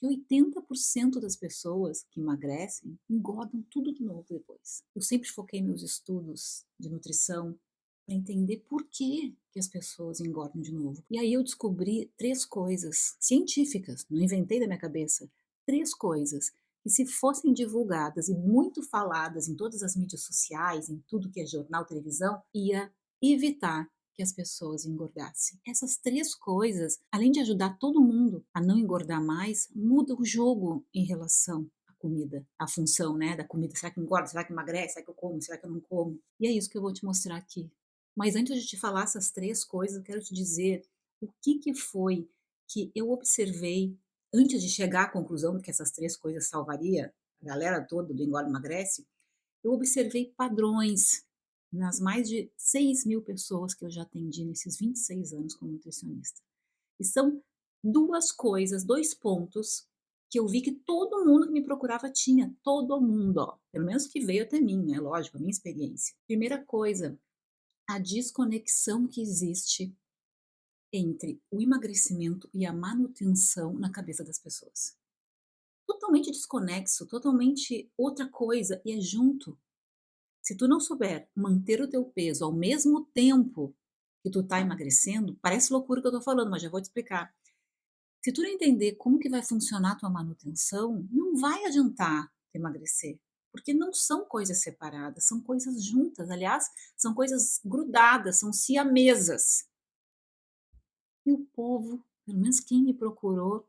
que 80% das pessoas que emagrecem engordam tudo de novo depois. Eu sempre foquei meus estudos de nutrição para entender por que as pessoas engordam de novo. E aí eu descobri 3 coisas científicas, não inventei da minha cabeça, 3 coisas que se fossem divulgadas e muito faladas em todas as mídias sociais, em tudo que é jornal, televisão, ia evitar que as pessoas engordassem. Essas 3 coisas, além de ajudar todo mundo a não engordar mais, muda o jogo em relação à comida, à função, né, da comida. Será que engorda? Será que emagrece? Será que eu como? Será que eu não como? E é isso que eu vou te mostrar aqui. Mas antes de te falar essas 3 coisas, eu quero te dizer o que foi que eu observei antes de chegar à conclusão de que essas 3 coisas salvaria a galera toda do engorda emagrece. Eu observei padrões nas mais de 6.000 pessoas que eu já atendi nesses 26 anos como nutricionista. E são 2 coisas, 2 pontos que eu vi que todo mundo que me procurava tinha, todo mundo, ó, pelo menos que veio até mim, né, lógico, a minha experiência. Primeira coisa, a desconexão que existe entre o emagrecimento e a manutenção na cabeça das pessoas. Totalmente desconexo, totalmente outra coisa e é junto. Se tu não souber manter o teu peso ao mesmo tempo que tu tá emagrecendo, parece loucura o que eu tô falando, mas já vou te explicar. Se tu não entender como que vai funcionar a tua manutenção, não vai adiantar tu emagrecer, porque não são coisas separadas, são coisas juntas. Aliás, são coisas grudadas, são siamesas. E o povo, pelo menos quem me procurou,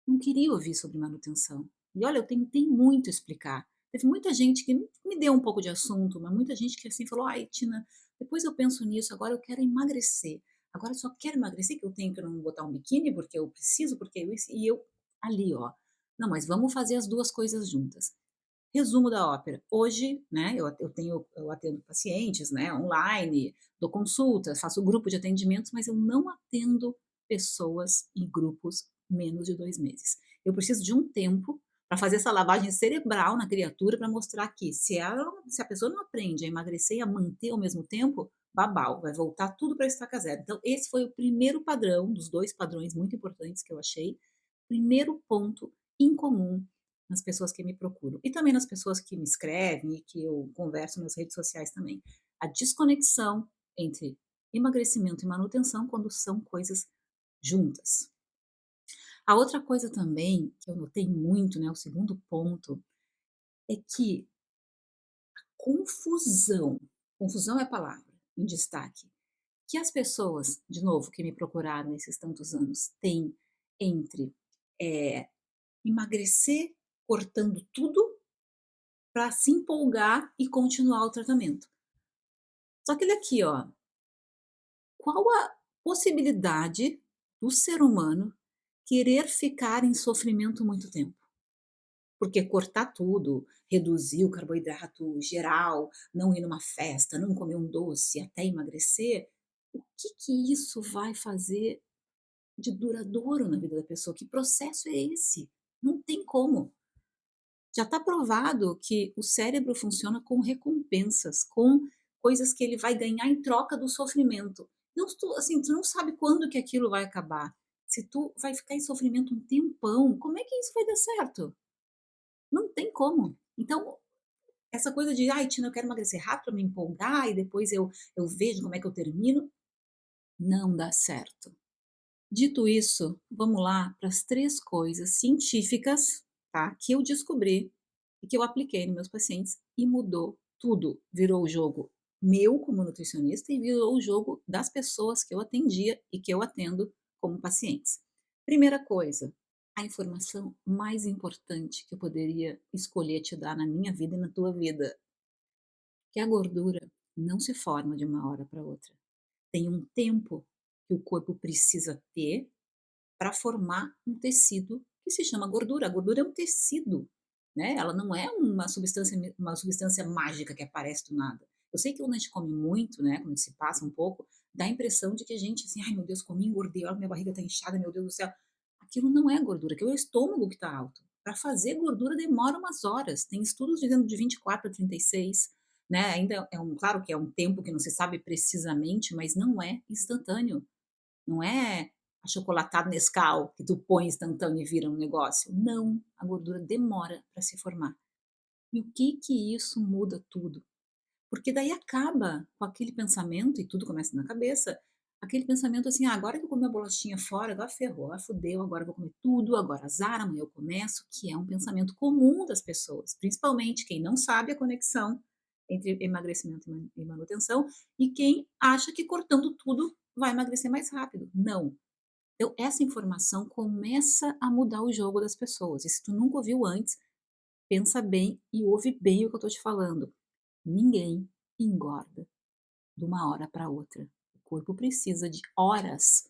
não queria ouvir sobre manutenção. E olha, eu tentei muito explicar. Teve muita gente que me deu um pouco de assunto, mas muita gente que assim falou: "Ai, Tina, depois eu penso nisso, agora eu quero emagrecer. Agora eu só quero emagrecer que eu tenho que não botar um biquíni porque eu preciso, porque eu isso", e eu ali, ó. Não, mas vamos fazer as 2 coisas juntas. Resumo da ópera. Hoje, né, eu atendo pacientes, né, online, dou consultas, faço grupo de atendimentos, mas eu não atendo pessoas em grupos menos de 2 meses. Eu preciso de um tempo para fazer essa lavagem cerebral na criatura para mostrar que se a pessoa não aprende a emagrecer e a manter ao mesmo tempo, babau, vai voltar tudo para estaca zero. Então esse foi o primeiro padrão, dos 2 padrões muito importantes que eu achei, primeiro ponto em comum nas pessoas que me procuram. E também nas pessoas que me escrevem e que eu converso nas redes sociais também. A desconexão entre emagrecimento e manutenção quando são coisas juntas. A outra coisa também que eu notei muito, né, o segundo ponto, é que confusão, confusão é a palavra em destaque, que as pessoas, de novo, que me procuraram nesses tantos anos, têm entre, emagrecer cortando tudo para se empolgar e continuar o tratamento. Só que olha aqui, ó, qual a possibilidade do ser humano querer ficar em sofrimento muito tempo? Porque cortar tudo, reduzir o carboidrato geral, não ir numa festa, não comer um doce até emagrecer, o que isso vai fazer de duradouro na vida da pessoa? Que processo é esse? Não tem como. Já está provado que o cérebro funciona com recompensas, com coisas que ele vai ganhar em troca do sofrimento. Não, tu, assim, tu não sabe quando que aquilo vai acabar. Se tu vai ficar em sofrimento um tempão, como é que isso vai dar certo? Não tem como. Então, essa coisa de, ai, Tina, eu quero emagrecer rápido para me empolgar e depois eu vejo como é que eu termino, não dá certo. Dito isso, vamos lá para as 3 coisas científicas, tá, que eu descobri e que eu apliquei nos meus pacientes e mudou tudo. Virou o jogo meu como nutricionista e virou o jogo das pessoas que eu atendia e que eu atendo como pacientes. Primeira coisa, a informação mais importante que eu poderia escolher te dar na minha vida e na tua vida, que a gordura não se forma de uma hora para outra. Tem um tempo que o corpo precisa ter para formar um tecido que se chama gordura. A gordura é um tecido, né? Ela não é uma substância mágica que aparece do nada. Eu sei que quando a gente come muito, né, quando a gente se passa um pouco, dá a impressão de que a gente, assim, ai meu Deus, comi, engordei, olha minha barriga tá inchada, meu Deus do céu. Aquilo não é gordura, aquilo é o estômago que está alto. Para fazer gordura demora umas horas. Tem estudos dizendo de 24 a 36, né? Ainda é um, claro que é um tempo que não se sabe precisamente, mas não é instantâneo. Não é achocolatado Nescau, que tu põe instantâneo e vira um negócio. Não, a gordura demora para se formar. E o que que isso muda tudo? Porque daí acaba com aquele pensamento, e tudo começa na cabeça, aquele pensamento assim: "Ah, agora que eu comi a bolachinha fora, agora ferrou, agora fudeu, agora eu vou comer tudo, agora azar, amanhã eu começo", que é um pensamento comum das pessoas, principalmente quem não sabe a conexão entre emagrecimento e manutenção, e quem acha que cortando tudo vai emagrecer mais rápido. Não. Então essa informação começa a mudar o jogo das pessoas, e se tu nunca ouviu antes, pensa bem e ouve bem o que eu estou te falando. Ninguém engorda de uma hora para outra. O corpo precisa de horas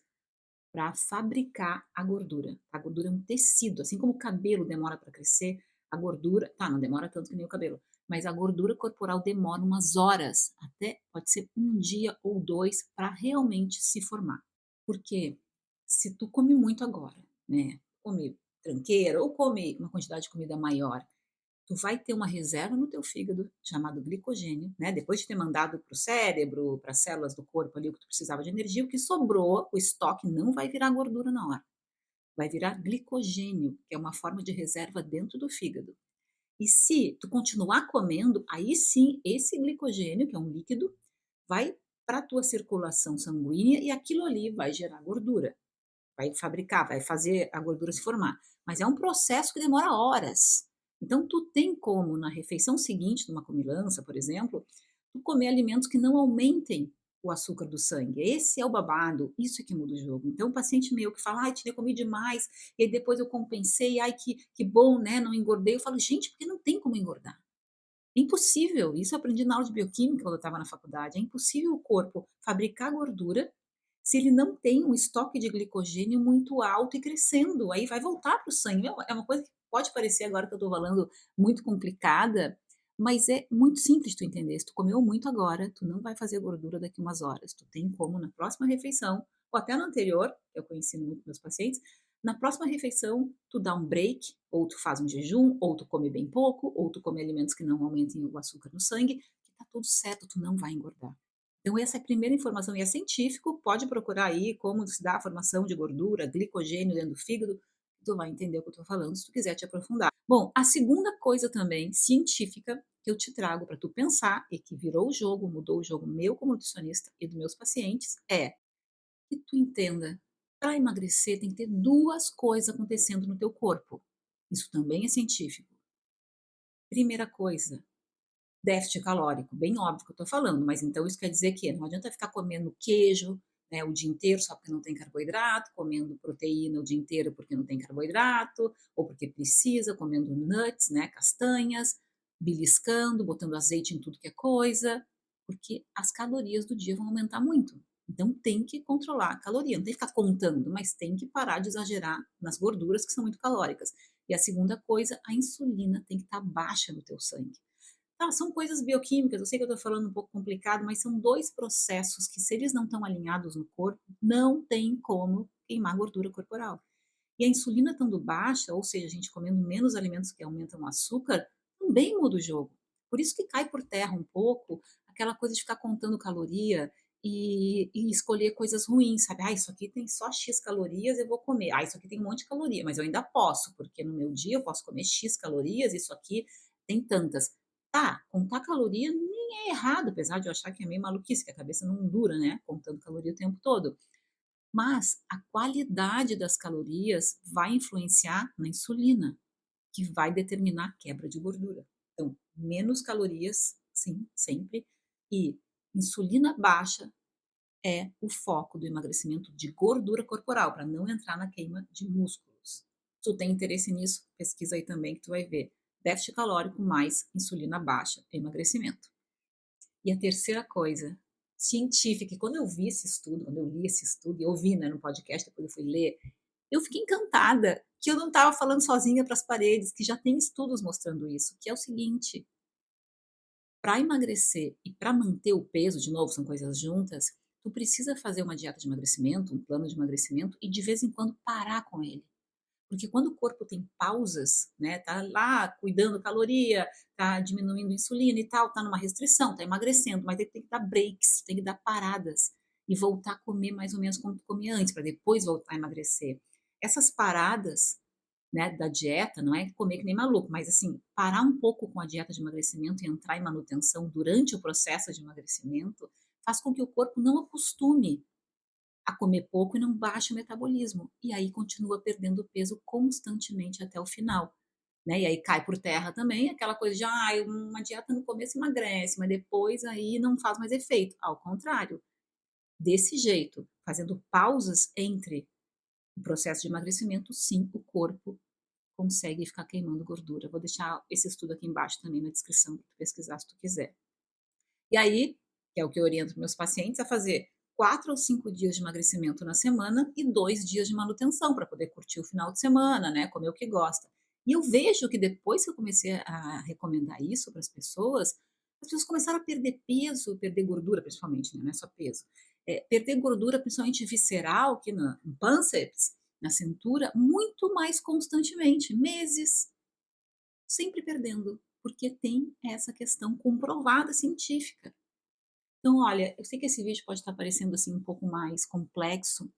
para fabricar a gordura. A gordura é um tecido, assim como o cabelo demora para crescer, a gordura, tá, não demora tanto que nem o cabelo, mas a gordura corporal demora umas horas, até pode ser um dia ou dois, para realmente se formar. Porque se tu come muito agora, né? Come tranqueira ou come uma quantidade de comida maior, tu vai ter uma reserva no teu fígado chamado glicogênio, né, depois de ter mandado para o cérebro, para as células do corpo ali o que tu precisava de energia, o que sobrou, o estoque não vai virar gordura na hora, vai virar glicogênio, que é uma forma de reserva dentro do fígado. E se tu continuar comendo, aí sim esse glicogênio, que é um líquido, vai para a tua circulação sanguínea e aquilo ali vai gerar gordura, vai fabricar, vai fazer a gordura se formar. Mas é um processo que demora horas. Então, tu tem como, na refeição seguinte, numa comilança, por exemplo, tu comer alimentos que não aumentem o açúcar do sangue. Esse é o babado, isso é que muda o jogo. Então, o paciente meu que fala, ai, tinha comido demais, e aí depois eu compensei, ai, que bom, né, não engordei. Eu falo, gente, porque não tem como engordar. É impossível, isso eu aprendi na aula de bioquímica quando eu estava na faculdade, é impossível o corpo fabricar gordura se ele não tem um estoque de glicogênio muito alto e crescendo, aí vai voltar para o sangue. É uma coisa que pode parecer agora que eu estou falando muito complicada, mas é muito simples tu entender. Se tu comeu muito agora, tu não vai fazer gordura daqui umas horas. Tu tem como na próxima refeição, ou até na anterior, é o que eu ensino muito para meus pacientes, na próxima refeição tu dá um break, ou tu faz um jejum, ou tu come bem pouco, ou tu come alimentos que não aumentem o açúcar no sangue, que tá tudo certo, tu não vai engordar. Então essa é a primeira informação e é científico, pode procurar aí como se dá a formação de gordura, glicogênio dentro do fígado, tu vai entender o que eu estou falando se tu quiser te aprofundar. Bom, a segunda coisa também científica que eu te trago para tu pensar e que virou o jogo, mudou o jogo meu como nutricionista e dos meus pacientes é que tu entenda, para emagrecer tem que ter 2 coisas acontecendo no teu corpo. Isso também é científico. Primeira coisa, déficit calórico, bem óbvio que eu estou falando, mas então isso quer dizer que não adianta ficar comendo queijo, né, o dia inteiro só porque não tem carboidrato, comendo proteína o dia inteiro porque não tem carboidrato, ou porque precisa, comendo nuts, né, castanhas, beliscando, botando azeite em tudo que é coisa, porque as calorias do dia vão aumentar muito. Então tem que controlar a caloria, não tem que ficar contando, mas tem que parar de exagerar nas gorduras que são muito calóricas. E a segunda coisa, a insulina tem que estar baixa no teu sangue. Tá, são coisas bioquímicas, eu sei que eu estou falando um pouco complicado, mas são 2 processos que se eles não estão alinhados no corpo, não tem como queimar gordura corporal. E a insulina estando baixa, ou seja, a gente comendo menos alimentos que aumentam o açúcar, também muda o jogo. Por isso que cai por terra um pouco aquela coisa de ficar contando caloria e escolher coisas ruins, sabe? Ah, isso aqui tem só X calorias, eu vou comer. Ah, isso aqui tem um monte de caloria, mas eu ainda posso, porque no meu dia eu posso comer X calorias, isso aqui tem tantas. Tá, contar caloria nem é errado, apesar de eu achar que é meio maluquice, que a cabeça não dura, né? Contando caloria o tempo todo. Mas a qualidade das calorias vai influenciar na insulina, que vai determinar a quebra de gordura. Então, menos calorias, sim, sempre, e insulina baixa é o foco do emagrecimento de gordura corporal, para não entrar na queima de músculos. Se tu tem interesse nisso, pesquisa aí também que tu vai ver. Déficit calórico mais insulina baixa, emagrecimento. E a terceira coisa, científica, e quando eu vi esse estudo, quando eu li esse estudo, e ouvi, né, no podcast, depois eu fui ler, eu fiquei encantada que eu não estava falando sozinha para as paredes, que já tem estudos mostrando isso, que é o seguinte: para emagrecer e para manter o peso, de novo, são coisas juntas, tu precisa fazer uma dieta de emagrecimento, um plano de emagrecimento e de vez em quando parar com ele. Porque quando o corpo tem pausas, né, tá lá cuidando caloria, tá diminuindo insulina e tal, tá numa restrição, tá emagrecendo, mas ele tem que dar breaks, tem que dar paradas. e voltar a comer mais ou menos como tu comia antes, para depois voltar a emagrecer. Essas paradas, né, da dieta, não é comer que nem maluco, mas assim, parar um pouco com a dieta de emagrecimento e entrar em manutenção durante o processo de emagrecimento, faz com que o corpo não acostume a comer pouco e não baixe o metabolismo. E aí continua perdendo peso constantemente até o final, né? E aí cai por terra também aquela coisa de uma dieta no começo emagrece, mas depois aí não faz mais efeito. Ao contrário, desse jeito, fazendo pausas entre o processo de emagrecimento, sim, o corpo consegue ficar queimando gordura. Vou deixar esse estudo aqui embaixo também na descrição para tu pesquisar se tu quiser. E aí, que é o que eu oriento meus pacientes, a fazer 4 ou 5 dias de emagrecimento na semana e 2 dias de manutenção para poder curtir o final de semana, né, comer o que gosta. E eu vejo que depois que eu comecei a recomendar isso para as pessoas começaram a perder peso, perder gordura principalmente, né, não é só peso. Perder gordura, principalmente visceral, aqui no pânceps, na cintura, muito mais constantemente, meses, sempre perdendo, porque tem essa questão comprovada científica. Então, olha, eu sei que esse vídeo pode estar parecendo assim um pouco mais complexo,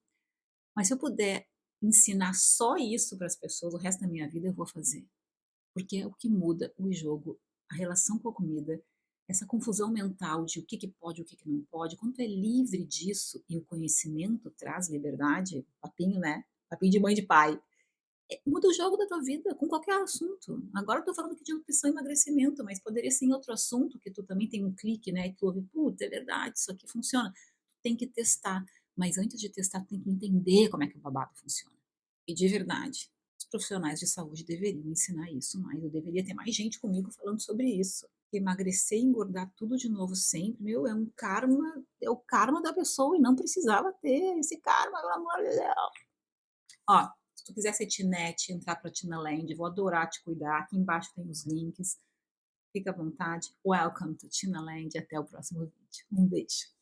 mas se eu puder ensinar só isso para as pessoas o resto da minha vida, eu vou fazer. Porque é o que muda o jogo, a relação com a comida, essa confusão mental de o que pode, o que não pode. Quando tu é livre disso e o conhecimento traz liberdade, papinho, né? Papinho de mãe e de pai. Muda o jogo da tua vida com qualquer assunto. Agora eu tô falando aqui de nutrição e emagrecimento, mas poderia ser em outro assunto que tu também tem um clique, né, que tu ouve: "Putz, é verdade, isso aqui funciona". Tem que testar, mas antes de testar tu tem que entender como é que o babado funciona. E de verdade, os profissionais de saúde deveriam ensinar isso mais, eu deveria ter mais gente comigo falando sobre isso. Emagrecer e engordar tudo de novo sempre, meu, é o karma da pessoa e não precisava ter esse karma, pelo amor de Deus. Ó, se tu quiser ser Tinete, entrar pra Tinaland, vou adorar te cuidar. Aqui embaixo tem os links. Fica à vontade. Welcome to Tinaland. Até o próximo vídeo. Um beijo.